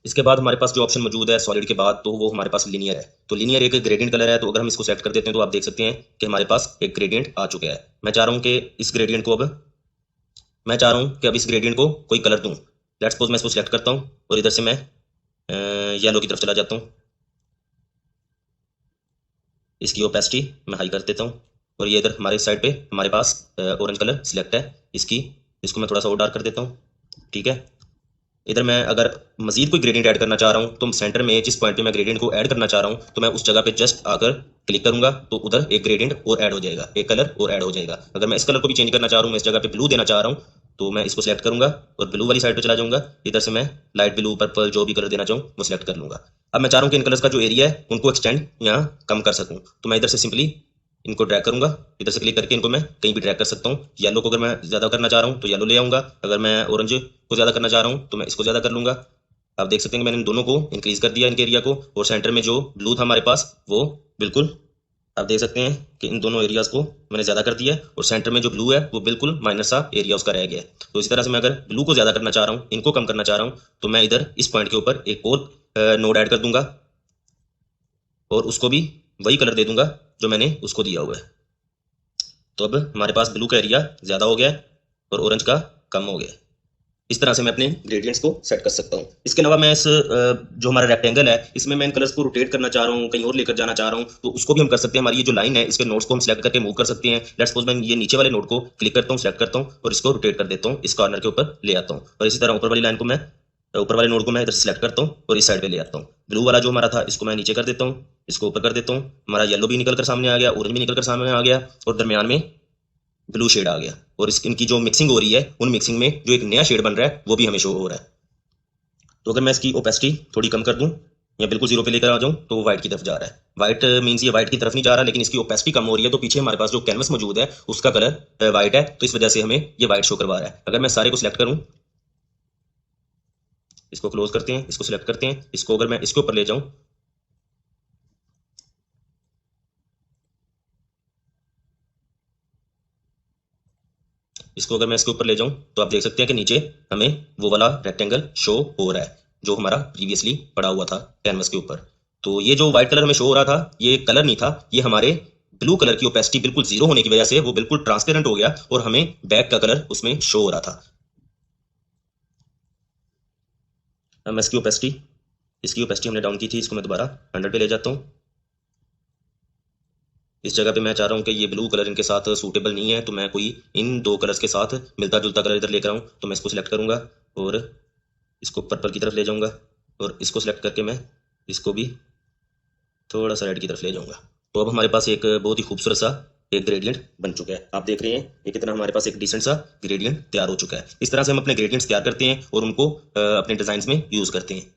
इसके बाद हमारे पास जो ऑप्शन मौजूद है सॉलिड के बाद, तो वो हमारे पास लीनियर है। तो लीनियर एक ग्रेडियंट कलर है, तो अगर हम इसको सेलेक्ट कर देते हैं तो आप देख सकते हैं कि हमारे पास एक ग्रेडियंट आ चुका है। मैं चाह रहा हूँ कि इस ग्रेडियंट को अब इस ग्रेडियंट को कोई कलर दूँ। लेट्स सपोज मैं इसको सेलेक्ट करता हूँ और इधर से मैं येलो की तरफ चला जाता हूँ। इसकी ओपेसिटी मैं हाई कर देता हूँ और ये इधर हमारे साइड पे हमारे पास ऑरेंज कलर सिलेक्ट है। इसको मैं थोड़ा सा और डार्क कर देता हूँ। ठीक है, इधर मैं अगर मजीद कोई ग्रेडियंट ऐड करना चाह रहा हूँ तो सेंटर में जिस पॉइंट पे मैं ग्रेडियंट को ऐड करना चाह रहा हूँ, तो मैं उस जगह पे जस्ट आकर क्लिक करूंगा तो उधर एक ग्रेडियंट और ऐड हो जाएगा, एक कलर और ऐड हो जाएगा। अगर मैं इस कलर को भी चेंज करना चाह रहा हूँ, मैं इस जगह पे ब्लू देना चाह रहा हूँ, तो मैं इसको सिलेक्ट करूंगा और ब्लू वाली साइड पर चला जाऊंगा। इधर से मैं लाइट ब्लू, पर्पल, जो भी कलर देना चाहूँ वो सिलेक्ट कर लूंगा। अब मैं चाह रहा हूँ कि इन कलर्स का जो एरिया है उनको एक्सटेंड यहाँ कम कर सकूँ, तो मैं इधर से सिंपली इनको ड्रैग करूंगा। इधर से क्लिक करके इनको मैं कहीं भी ड्रैग कर सकता हूँ। येलो को अगर मैं ज़्यादा करना चाह रहा हूँ तो येलो ले आऊँगा, अगर मैं ऑरेंज को ज़्यादा करना चाह रहा हूँ तो मैं इसको ज़्यादा कर लूँगा। आप देख सकते हैं कि मैंने इन दोनों को इंक्रीज़ कर दिया, इनके एरिया को, और सेंटर में जो ब्लू था हमारे पास वो बिल्कुल, आप देख सकते हैं कि इन दोनों एरियाज़ को मैंने ज़्यादा कर दिया है और सेंटर में जो ब्लू है वो बिल्कुल माइनर सा एरिया उसका रह गया है। तो इसी तरह से मैं अगर ब्लू को ज़्यादा करना चाह रहा हूँ, इनको कम करना चाह रहा हूँ, तो मैं इधर इस पॉइंट के ऊपर एक और नोड ऐड कर दूंगा और उसको भी वही कलर दे दूंगा जो मैंने उसको दिया हुआ है। तो अब हमारे पास ब्लू का एरिया ज़्यादा हो गया है और ऑरेंज का कम हो गया है। इस तरह से मैं अपने ग्रेडियंट्स को सेट कर सकता हूँ। इसके अलावा मैं जो हमारा रेक्टेंगल है इसमें मैं इन कलर्स को रोटेट करना चाह रहा हूँ, कहीं और लेकर जाना चाह रहा हूँ, तो उसको भी हम कर सकते हैं। हमारी ये जो लाइन है इसके नोड्स को हम सेलेक्ट करके मूव कर सकते हैं। लेट्स सपोज मैं ये नीचे वाले नोड को क्लिक करता हूँ, सेलेक्ट करता हूँ और इसको रोटेट कर देता हूँ, इस कॉर्नर के ऊपर ले आता हूँ। और इसी तरह ऊपर वाली लाइन को मैं ऊपर वाले नोड को मैं इधर सेलेक्ट करता हूँ और इस साइड पे ले आता हूँ। ब्लू वाला जो हमारा था इसको मैं नीचे कर देता हूँ, इसको ऊपर कर देता हूँ। हमारा येलो भी निकल कर सामने आ गया, ऑरेंज भी निकल कर सामने आ गया और दरमियान में ब्लू शेड आ गया। और इनकी जो मिक्सिंग हो रही है, उन मिक्सिंग में जो एक नया शेड बन रहा है वो भी हमें शो हो रहा है। तो अगर मैं इसकी ओपेसिटी थोड़ी कम कर दूं या बिल्कुल जीरो पे लेकर आ जाऊं तो वाइट की तरफ जा रहा है। वाइट मीन्स ये वाइट की तरफ नहीं जा रहा, लेकिन इसकी ओपेसिटी कम हो रही है, तो पीछे हमारे पास जो कैनवस मौजूद है उसका कलर वाइट है, तो इस वजह से हमें ये वाइट शो करवा रहा है। अगर मैं सारे को सिलेक्ट करूं, इसको क्लोज करते हैं, इसको सिलेक्ट करते हैं, इसको अगर मैं इसके ऊपर ले जाऊं, इसको अगर मैं इसके ऊपर ले जाऊं तो आप देख सकते हैं कि नीचे हमें वो वाला रेक्टेंगल शो हो रहा है जो हमारा प्रीवियसली पड़ा हुआ था कैनवस के ऊपर। तो ये जो व्हाइट कलर हमें शो हो रहा था ये कलर नहीं था, ये हमारे ब्लू कलर की ओपेसिटी बिल्कुल जीरो होने की वजह से वो बिल्कुल ट्रांसपेरेंट हो गया और हमें बैक का कलर उसमें शो हो रहा था। अब मैं इसकी ओपेसिटी हमने डाउन की थी, इसको मैं दोबारा 100 पे ले जाता हूँ। इस जगह पे मैं चाह रहा हूँ कि ये ब्लू कलर इनके साथ सूटेबल नहीं है, तो मैं कोई इन दो कलर्स के साथ मिलता जुलता कलर इधर लेकर आऊँ, तो मैं इसको सिलेक्ट करूँगा और इसको पर्पल की तरफ ले जाऊँगा और इसको सिलेक्ट करके मैं इसको भी थोड़ा सा रेड की तरफ ले जाऊँगा। तो अब हमारे पास एक बहुत ही खूबसूरत सा एक ग्रेडियंट बन चुका है। आप देख रहे हैं ये कितना हमारे पास एक डिसेंट सा ग्रेडियंट तैयार हो चुका है। इस तरह से हम अपने ग्रेडियंट्स तैयार करते हैं और उनको अपने डिज़ाइंस में यूज़ करते हैं।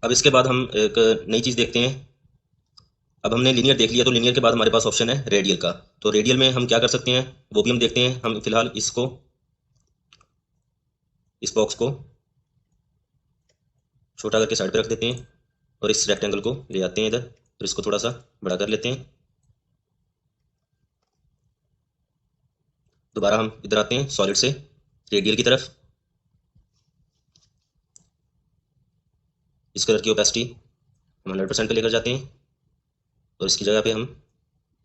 अब इसके बाद हम एक नई चीज़ देखते हैं। अब हमने लीनियर देख लिया, तो लीनियर के बाद हमारे पास ऑप्शन है रेडियल का। तो रेडियल में हम क्या कर सकते हैं वो भी हम देखते हैं। हम फिलहाल इस बॉक्स को छोटा करके साइड पे रख देते हैं और इस रेक्टेंगल को ले आते हैं इधर और इसको थोड़ा सा बड़ा कर लेते हैं। दोबारा हम इधर आते हैं सॉलिड से रेडियल की तरफ। इस कलर की ओपेसिटी हम 100% पे लेकर जाते हैं और इसकी जगह पे हम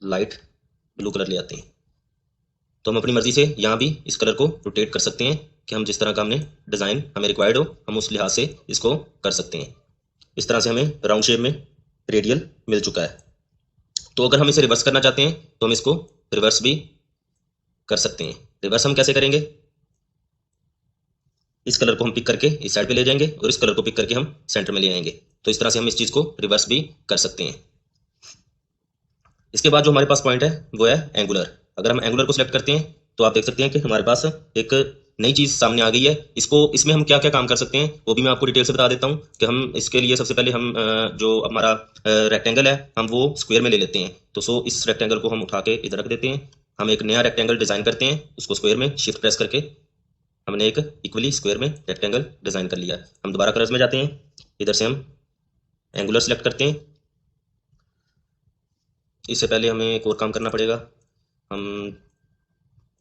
लाइट ब्लू कलर ले आते हैं। तो हम अपनी मर्जी से यहाँ भी इस कलर को रोटेट कर सकते हैं कि हम जिस तरह का हमने डिज़ाइन हमें रिक्वायर्ड हो हम उस लिहाज से इसको कर सकते हैं। इस तरह से हमें राउंड शेप में रेडियल मिल चुका है। तो अगर हम इसे रिवर्स करना चाहते हैं तो हम इसको रिवर्स भी कर सकते हैं। रिवर्स हम कैसे करेंगे, इस कलर को हम पिक करके इस साइड पे ले जाएंगे और इस कलर को पिक करके हम सेंटर में ले आएंगे। तो इस तरह से हम इस चीज़ को रिवर्स भी कर सकते हैं। इसके बाद जो हमारे पास पॉइंट है वो है एंगुलर। अगर हम एंगुलर को सिलेक्ट करते हैं तो आप देख सकते हैं कि हमारे पास एक नई चीज़ सामने आ गई है। इसमें हम क्या क्या काम कर सकते हैं वो भी मैं आपको डिटेल से बता देता हूँ कि हम इसके लिए सबसे पहले हम जो हमारा रेक्टेंगल है हम वो स्क्वायर में ले लेते हैं। तो इस रेक्टेंगल को हम उठा के इधर रख देते हैं। हम एक नया रेक्टेंगल डिज़ाइन करते हैं, उसको स्क्वायर में शिफ्ट प्रेस करके हमने एक इक्वली स्क्वायर में रेक्टेंगल डिज़ाइन कर लिया। हम दोबारा कलर्स में जाते हैं, इधर से हम एंगुलर सेलेक्ट करते हैं। इससे पहले हमें एक और काम करना पड़ेगा। हम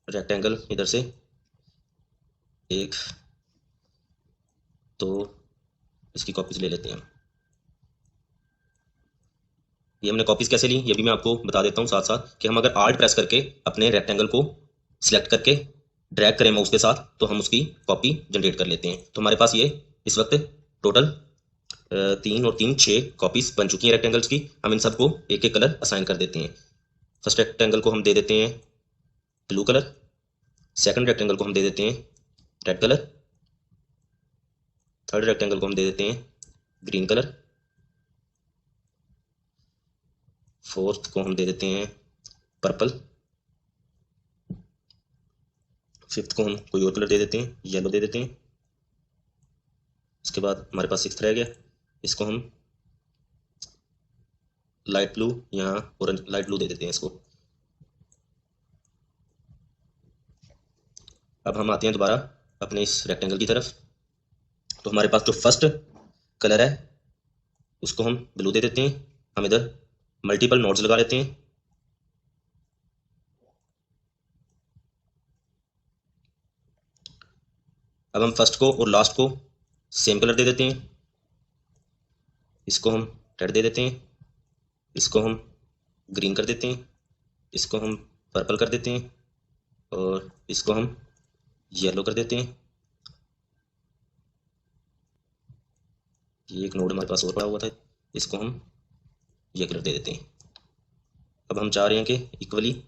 रेक्टेंगल इधर से 1 2 इसकी कॉपीज ले लेते हैं। ये हमने कॉपीज कैसे ली ये भी मैं आपको बता देता हूँ साथ साथ, कि हम अगर आल्ट प्रेस करके अपने रेक्टेंगल को सिलेक्ट करके ड्रैग करें माउस के साथ तो हम उसकी कॉपी जनरेट कर लेते हैं। तो हमारे पास ये इस वक्त टोटल 3 और 3 6 कॉपीज बन चुकी हैं रेक्टेंगल्स की। हम इन सबको एक एक कलर असाइन कर देते हैं। फर्स्ट रेक्टेंगल को हम दे देते हैं ब्लू कलर, सेकंड रेक्टेंगल को हम दे देते हैं रेड कलर, थर्ड रेक्टेंगल को हम दे देते हैं ग्रीन कलर, फोर्थ को हम दे देते हैं पर्पल, फिफ्थ को हम कोई और कलर दे देते हैं, येलो दे देते हैं। इसके बाद हमारे पास सिक्स्थ रह गया, इसको हम लाइट ब्लू या ऑरेंज लाइट ब्लू दे देते हैं इसको। अब हम आते हैं दोबारा अपने इस रेक्टेंगल की तरफ। तो हमारे पास जो फर्स्ट कलर है उसको हम ब्लू दे देते हैं। हम इधर मल्टीपल नोड्स लगा लेते हैं। अब हम फर्स्ट को और लास्ट को सेम कलर दे देते हैं। इसको हम रेड दे देते हैं, इसको हम ग्रीन कर देते हैं, इसको हम पर्पल कर देते हैं और इसको हम येलो कर देते हैं। ये एक नोड हमारे पास और पड़ा हुआ था, इसको हम ये कलर दे देते हैं। अब हम चाह रहे हैं कि इक्वली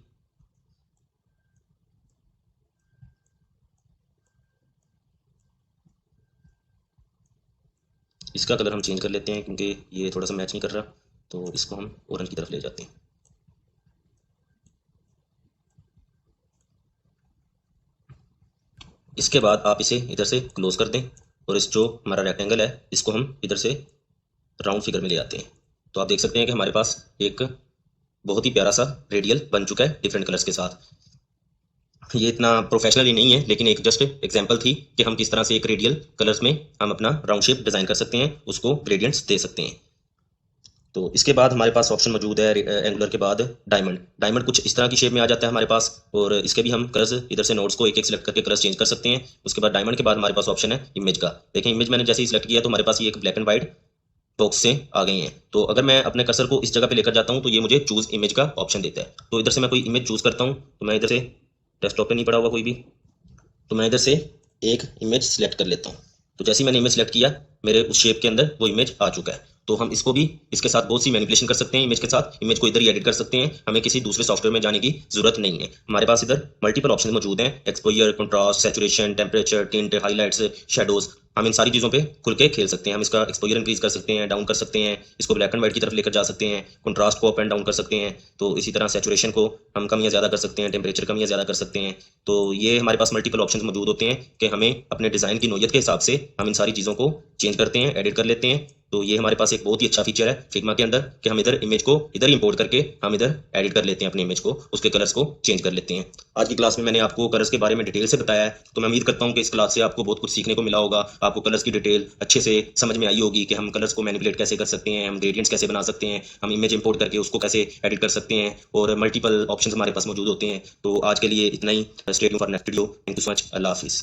इसका कलर हम चेंज कर लेते हैं क्योंकि ये थोड़ा सा मैच नहीं कर रहा, तो इसको हम ऑरेंज की तरफ ले जाते हैं। इसके बाद आप इसे इधर से क्लोज कर दें और इस जो हमारा रेक्टेंगल है इसको हम इधर से राउंड फिगर में ले आते हैं। तो आप देख सकते हैं कि हमारे पास एक बहुत ही प्यारा सा रेडियल बन चुका है डिफरेंट कलर्स के साथ। ये इतना प्रोफेशनली नहीं है लेकिन एक जस्ट एग्जांपल थी कि हम किस तरह से एक रेडियल कलर्स में हम अपना राउंड शेप डिज़ाइन कर सकते हैं, उसको ग्रेडियंट्स दे सकते हैं। तो इसके बाद हमारे पास ऑप्शन मौजूद है एंगुलर के बाद डायमंड। डायमंड कुछ इस तरह की शेप में आ जाता है हमारे पास और इसके भी हम कलर्स इधर से नोड्स को एक एक सिलेक्ट करके कलर्स चेंज कर सकते हैं। उसके बाद डायमंड के बाद हमारे पास ऑप्शन है इमेज का। देखें इमेज मैंने जैसे ही सिलेक्ट किया तो हमारे पास ये एक ब्लैक एंड व्हाइट बॉक्स से आ गई हैं। तो अगर मैं अपने कर्सर को इस जगह पे लेकर जाता हूँ तो ये मुझे चूज इमेज का ऑप्शन देता है। तो इधर से मैं कोई इमेज चूज करता हूँ, तो मैं इधर से डेस्कटॉप पे नहीं पड़ा हुआ कोई भी, तो मैं इधर से एक इमेज सेलेक्ट कर लेता हूँ। तो जैसे ही मैंने इमेज सेलेक्ट किया मेरे उस शेप के अंदर वो इमेज आ चुका है। तो हम इसको भी इसके साथ बहुत सी मैनिपुलेशन कर सकते हैं इमेज के साथ। इमेज को इधर ही एडिट कर सकते हैं, हमें किसी दूसरे सॉफ्टवेयर में जाने की जरूरत नहीं है। हमारे पास इधर मल्टीपल ऑप्शन मौजूद हैं, exposure, contrast, saturation, temperature, tint, highlights, shadows. हम इन सारी चीज़ों पे खुल के खेल सकते हैं। हम इसका एक्सपोजर इंक्रीज कर सकते हैं, डाउन कर सकते हैं, इसको ब्लैक एंड व्हाइट की तरफ लेकर जा सकते हैं, कंट्रास्ट को अप एंड डाउन कर सकते हैं। तो इसी तरह सैचुरेशन को हम कम या ज़्यादा कर सकते हैं, टेम्परेचर कम या ज़्यादा कर सकते हैं। तो ये हमारे पास मल्टीपल ऑप्शन मौजूद होते हैं कि हमें अपने डिज़ाइन की नोयत के हिसाब से हम इन सारी चीज़ों को चेंज करते हैं, एडिट कर लेते हैं। तो ये हमारे पास एक बहुत ही अच्छा फीचर है फिग्मा के अंदर कि हम इधर इमेज को इधर ही इंपोर्ट करके हम इधर एडिट कर लेते हैं अपने इमेज को, उसके कलर्स को चेंज कर लेते हैं। आज की क्लास में मैंने आपको कलर्स के बारे में डिटेल से बताया है, तो मैं उम्मीद करता हूँ कि इस क्लास से आपको बहुत कुछ सीखने को मिला होगा। आपको कलर्स की डिटेल अच्छे से समझ में आई होगी कि हम कलर्स को मैनिपुलेट कैसे कर सकते हैं, हम ग्रेडियंट्स कैसे बना सकते हैं, हम इमेज इंपोर्ट करके उसको कैसे एडिट कर सकते हैं और मल्टीपल ऑप्शंस हमारे पास मौजूद होते हैं। तो आज के लिए इतना ही। Stay tuned for next video. Thank you so much. अल्लाह हाफिज़।